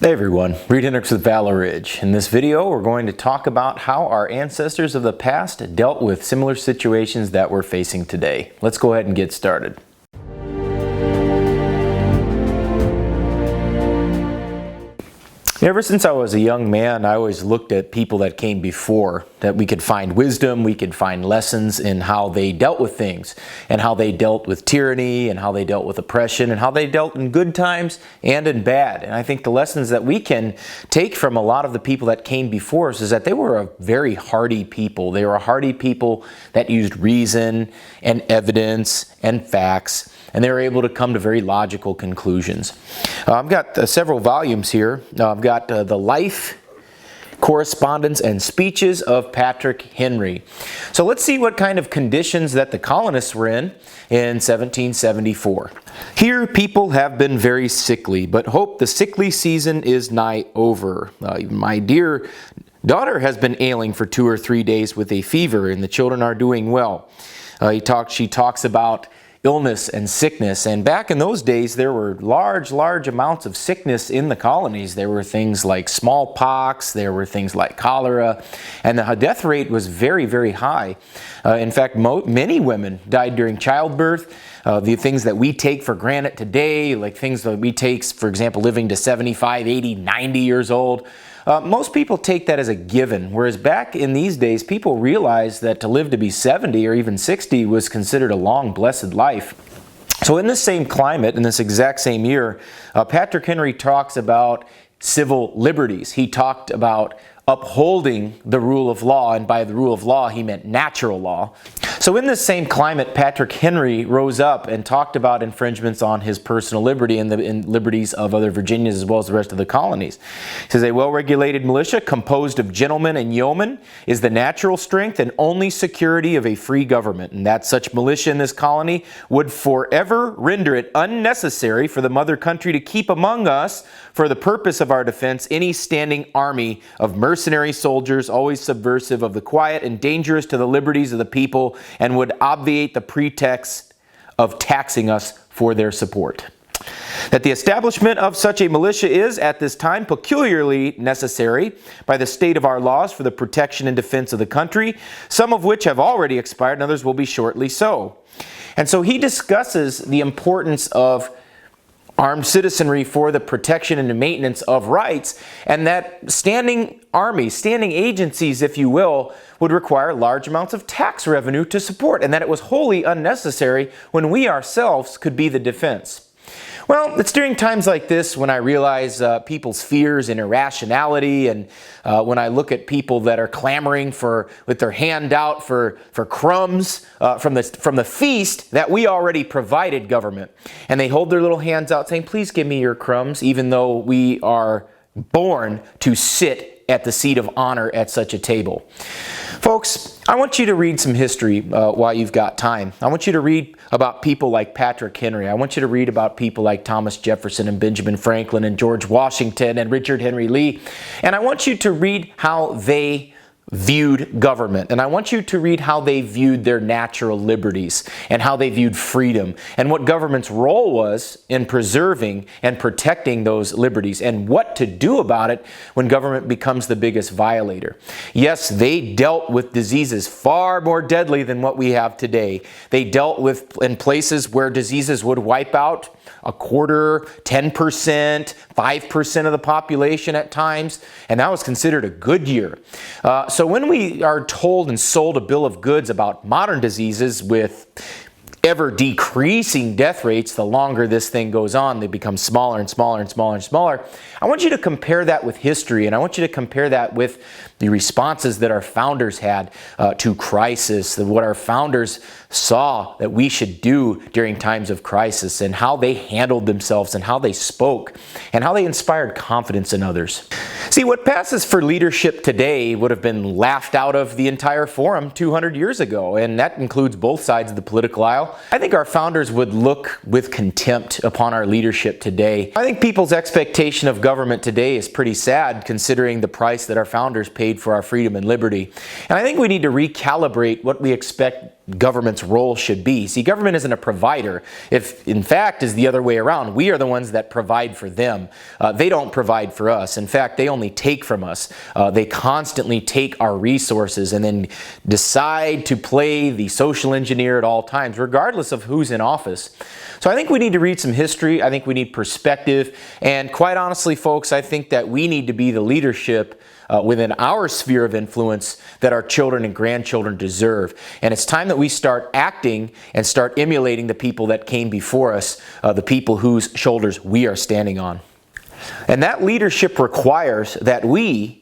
Hey everyone, Reid Henrichs with Valor. In this video, we're going to talk about how our ancestors of the past dealt with similar situations that we're facing today. Let's go ahead and get started. Ever since I was a young man, I always looked at people that came before, that we could find wisdom, we could find lessons in how they dealt with things, and how they dealt with tyranny, and how they dealt with oppression, and how they dealt in good times and in bad. And I think the lessons that we can take from a lot of the people that came before us is that they were a very hardy people. They were a hardy people that used reason and evidence and facts, and they were able to come to very logical conclusions. I've got several volumes here. I've got the life, correspondence, and speeches of Patrick Henry. So let's see what kind of conditions that the colonists were in 1774. Here people have been very sickly, but hope the sickly season is nigh over. My dear daughter has been ailing for 2 or 3 days with a fever, and the children are doing well. She talks about illness and sickness, and back in those days there were large amounts of sickness in the colonies. There were things like smallpox, there were things like cholera, and the death rate was very high. In fact, many women died during childbirth. The things that we take for granted today, like things that we take, for example, living to 75, 80, 90 years old, most people take that as a given, whereas back in these days, people realized that to live to be 70 or even 60 was considered a long, blessed life. So in this same climate, in this exact same year, Patrick Henry talks about civil liberties. He talked about upholding the rule of law, and by the rule of law, he meant natural law. So in this same climate, Patrick Henry rose up and talked about infringements on his personal liberty and the liberties of other Virginians as well as the rest of the colonies. He says, a well-regulated militia composed of gentlemen and yeomen is the natural strength and only security of a free government, and that such militia in this colony would forever render it unnecessary for the mother country to keep among us, for the purpose of our defense, any standing army of mercenary soldiers, always subversive of the quiet and dangerous to the liberties of the people, and would obviate the pretext of taxing us for their support. That the establishment of such a militia is, at this time, peculiarly necessary by the state of our laws for the protection and defense of the country, some of which have already expired and others will be shortly so. And so he discusses the importance of armed citizenry for the protection and the maintenance of rights, and that standing armies, standing agencies, if you will, would require large amounts of tax revenue to support, and that it was wholly unnecessary when we ourselves could be the defense. Well, it's during times like this when I realize people's fears and irrationality, and when I look at people that are clamoring with their hand out for crumbs from the feast that we already provided government. And they hold their little hands out saying, please give me your crumbs, even though we are born to sit at the seat of honor at such a table. Folks, I want you to read some history while you've got time. I want you to read about people like Patrick Henry. I want you to read about people like Thomas Jefferson and Benjamin Franklin and George Washington and Richard Henry Lee. And I want you to read how they viewed government, and I want you to read how they viewed their natural liberties and how they viewed freedom and what government's role was in preserving and protecting those liberties and what to do about it when government becomes the biggest violator. Yes, they dealt with diseases far more deadly than what we have today. They dealt with in places where diseases would wipe out a quarter, 10%, 5% of the population at times, and that was considered a good year. So when we are told and sold a bill of goods about modern diseases with ever decreasing death rates, the longer this thing goes on, they become smaller and smaller and smaller and smaller. I want you to compare that with history, and I want you to compare that with the responses that our founders had to crisis, what our founders saw that we should do during times of crisis, and how they handled themselves and how they spoke and how they inspired confidence in others. See, what passes for leadership today would have been laughed out of the entire forum 200 years ago, and that includes both sides of the political aisle. I think our founders would look with contempt upon our leadership today. I think people's expectation of government today is pretty sad, considering the price that our founders paid for our freedom and liberty. And I think we need to recalibrate what we expect government's role should be. See, government isn't a provider. If, in fact, is the other way around. We are the ones that provide for them. They don't provide for us. In fact, they only take from us. They constantly take our resources and then decide to play the social engineer at all times, regardless of who's in office. So I think we need to read some history. I think we need perspective. And quite honestly, folks, I think that we need to be the leadership within our sphere of influence that our children and grandchildren deserve. And it's time that we start acting and start emulating the people that came before us, the people whose shoulders we are standing on. And that leadership requires that we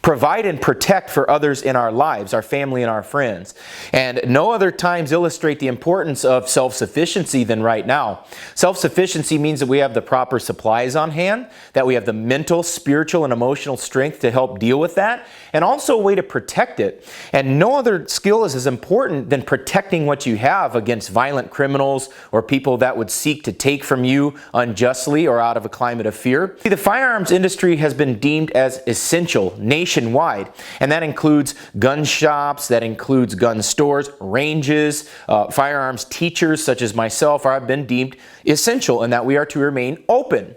provide and protect for others in our lives, our family and our friends. And no other times illustrate the importance of self-sufficiency than right now. Self-sufficiency means that we have the proper supplies on hand, that we have the mental, spiritual, and emotional strength to help deal with that, and also a way to protect it. And no other skill is as important than protecting what you have against violent criminals or people that would seek to take from you unjustly or out of a climate of fear. See, the firearms industry has been deemed as essential nationwide, and that includes gun shops, that includes gun stores, ranges, firearms teachers such as myself have been deemed essential, and that we are to remain open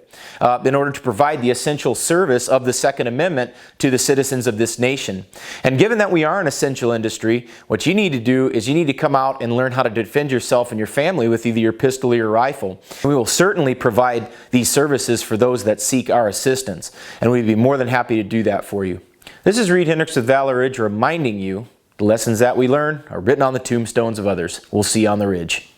in order to provide the essential service of the Second Amendment to the citizens of this nation. And given that we are an essential industry, what you need to do is you need to come out and learn how to defend yourself and your family with either your pistol or your rifle. We will certainly provide these services for those that seek our assistance, and we'd be more than happy to do that for you. This is Reid Henrichs with Valor Ridge reminding you the lessons that we learn are written on the tombstones of others. We'll see you on the ridge.